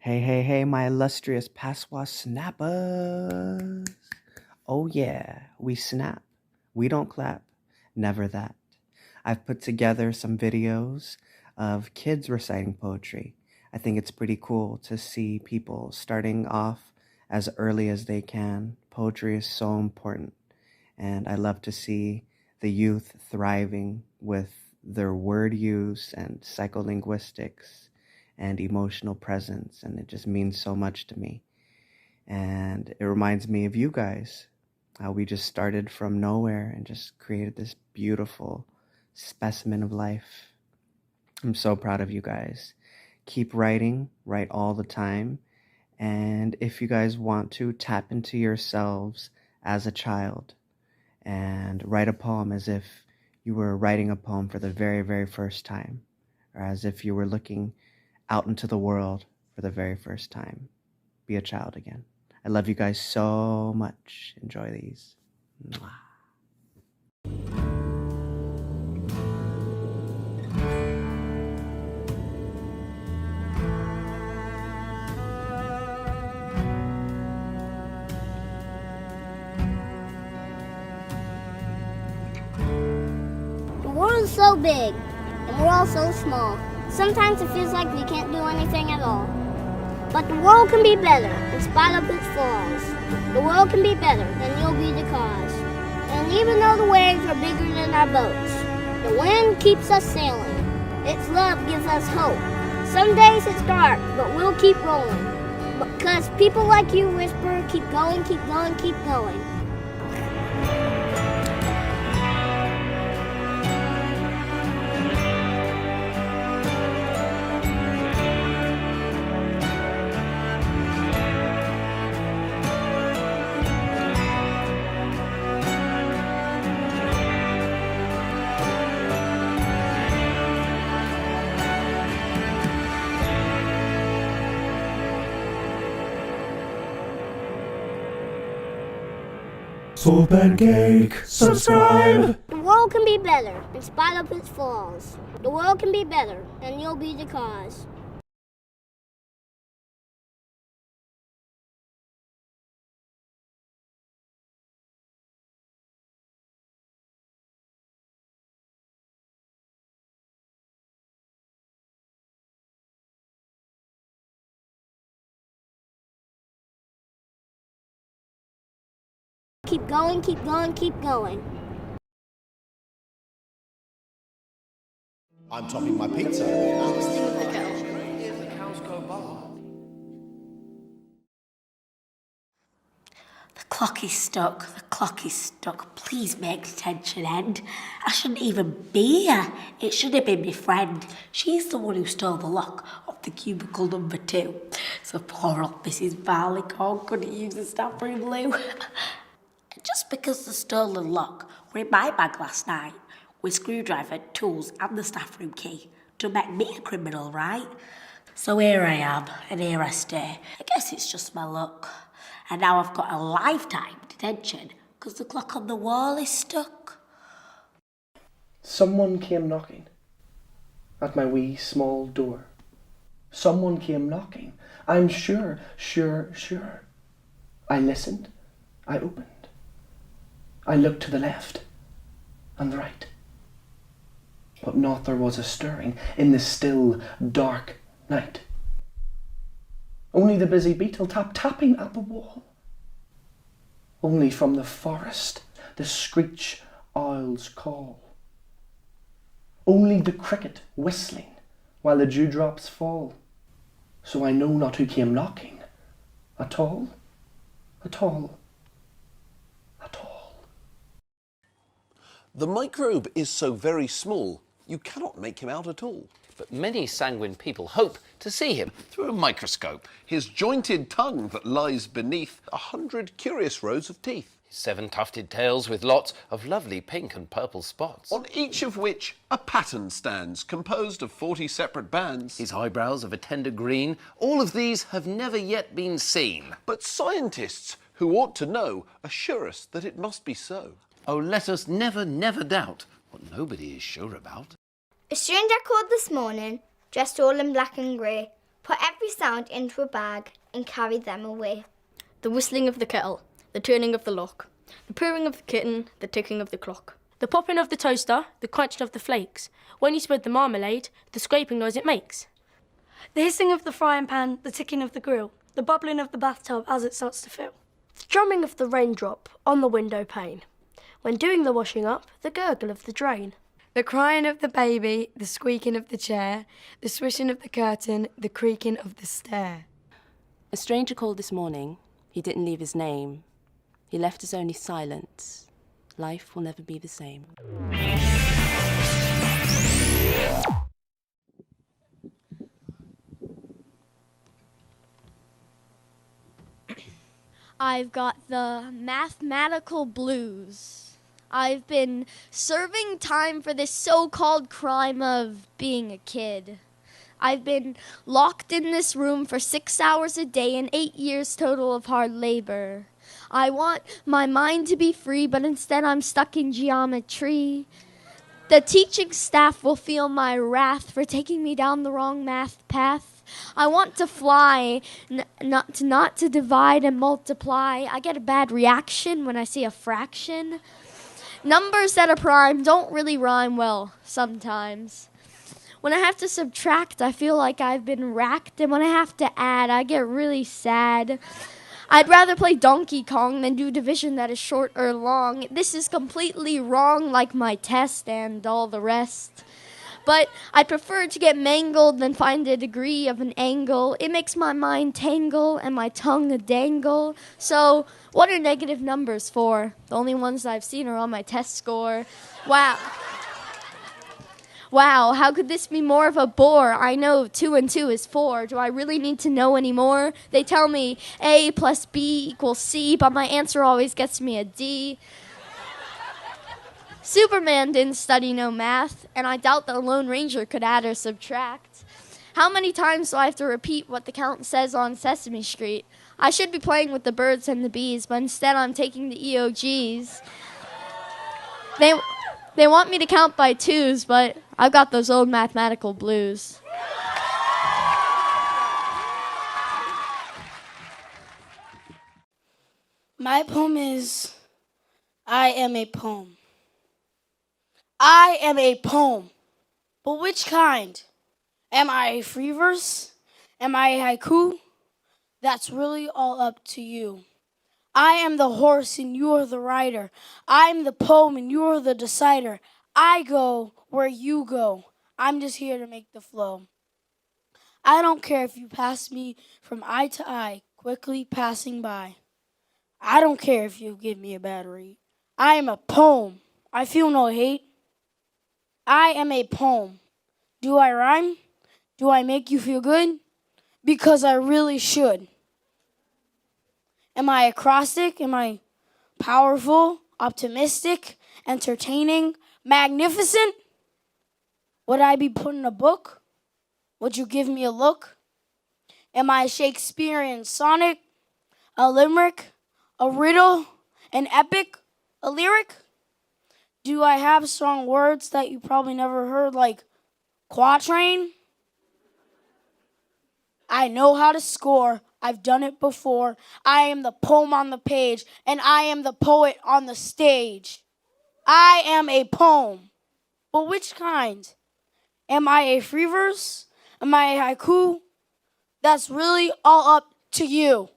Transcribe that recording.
Hey, hey, hey, my illustrious Paswa snappers. Oh, yeah, we snap. We don't clap. Never that. I've put together some videos of kids reciting poetry. I think it's pretty cool to see people starting off as early as they can. Poetry is so important, and I love to see the youth thriving with their word use and psycholinguistics and emotional presence, and it just means so much to me. And it reminds me of you guys, how we just started from nowhere and just created this beautiful specimen of life. I'm so proud of you guys. Keep writing, write all the time. And if you guys want to, tap into yourselves as a child and write a poem as if you were writing a poem for the very, very first time, or as if you were looking out into the world for the very first time. Be a child again. I love you guys so much. Enjoy these. Mwah. The world is so big, and we're all so small. Sometimes it feels like we can't do anything at all. But the world can be better, in spite of its flaws. The world can be better, and you'll be the cause. And even though the waves are bigger than our boats, the wind keeps us sailing. Its love gives us hope. Some days it's dark, but we'll keep rolling. Because people like you whisper, keep going, keep going, keep going. So pancake, subscribe. The world can be better, in spite of its flaws. The world can be better, and you'll be the cause. Keep going, keep going, keep going. I'm topping my pizza. The clock is stuck, the clock is stuck. Please make detention end. I shouldn't even be here. It should have been my friend. She's the one who stole the lock of the cubicle number 2. So poor old Mrs. Barleycorn couldn't use the staff room loo. Just because the stolen lock were in my bag last night, with screwdriver, tools and the staff room key, to make me a criminal, right? So here I am, and here I stay. I guess it's just my luck. And now I've got a lifetime detention because the clock on the wall is stuck. Someone came knocking at my wee small door. Someone came knocking. I'm sure. I listened. I opened. I looked to the left and the right. But not there was a stirring in the still, dark night. Only the busy beetle tapping at the wall. Only from the forest the screech owl's call. Only the cricket whistling while the dewdrops fall. So I know not who came knocking at all, at all, at all. The microbe is so very small, you cannot make him out at all. But many sanguine people hope to see him through a microscope. His jointed tongue that lies beneath 100 curious rows of teeth, His 7 tufted tails with lots of lovely pink and purple spots. on each of which a pattern stands, composed of 40 separate bands. His eyebrows of a tender green. All of these have never yet been seen. But scientists, who ought to know, assure us that it must be so. Oh, let us never, never doubt what nobody is sure about. A stranger called this morning, dressed all in black and grey, put every sound into a bag and carry them away. The whistling of the kettle, the turning of the lock, the purring of the kitten, the ticking of the clock, the popping of the toaster, the crunching of the flakes, when you spread the marmalade, the scraping noise it makes. The hissing of the frying pan, the ticking of the grill, the bubbling of the bathtub as it starts to fill. The drumming of the raindrop on the window pane. When doing the washing up, the gurgle of the drain. The crying of the baby, the squeaking of the chair, the swishing of the curtain, the creaking of the stair. A stranger called this morning. He didn't leave his name. He left us only silence. Life will never be the same. I've got the mathematical blues. I've been serving time for this so-called crime of being a kid. I've been locked in this room for 6 hours a day and 8 years total of hard labor. I want my mind to be free, but instead I'm stuck in geometry. The teaching staff will feel my wrath for taking me down the wrong math path. I want to fly, not to divide and multiply. I get a bad reaction when I see a fraction. Numbers that are prime don't really rhyme well sometimes. When I have to subtract, I feel like I've been racked, and when I have to add, I get really sad. I'd rather play Donkey Kong than do division that is short or long. This is completely wrong, like my test and all the rest. But I'd prefer to get mangled than find a degree of an angle. It makes my mind tangle and my tongue a dangle. So, what are negative numbers for? The only ones I've seen are on my test score. Wow. Wow, how could this be more of a bore? I know 2 and 2 is 4. Do I really need to know any more? They tell me A plus B equals C, but my answer always gets me a D. Superman didn't study no math, and I doubt the Lone Ranger could add or subtract. How many times do I have to repeat what the count says on Sesame Street? I should be playing with the birds and the bees, but instead I'm taking the EOGs. They want me to count by twos, but I've got those old mathematical blues. My poem is, I am a poem. I am a poem. But which kind? Am I a free verse? Am I a haiku? That's really all up to you. I am the horse and you are the rider. I am the poem and you are the decider. I go where you go. I'm just here to make the flow. I don't care if you pass me from eye to eye, quickly passing by. I don't care if you give me a bad read. I am a poem. I feel no hate. I am a poem. Do I rhyme? Do I make you feel good? Because I really should. Am I acrostic? Am I powerful, optimistic, entertaining, magnificent? Would I be put in a book? Would you give me a look? Am I Shakespearean sonnet, a limerick, a riddle, an epic, a lyric? Do I have strong words that you probably never heard, like quatrain? I know how to score. I've done it before. I am the poem on the page, and I am the poet on the stage. I am a poem. But which kind? Am I a free verse? Am I a haiku? That's really all up to you.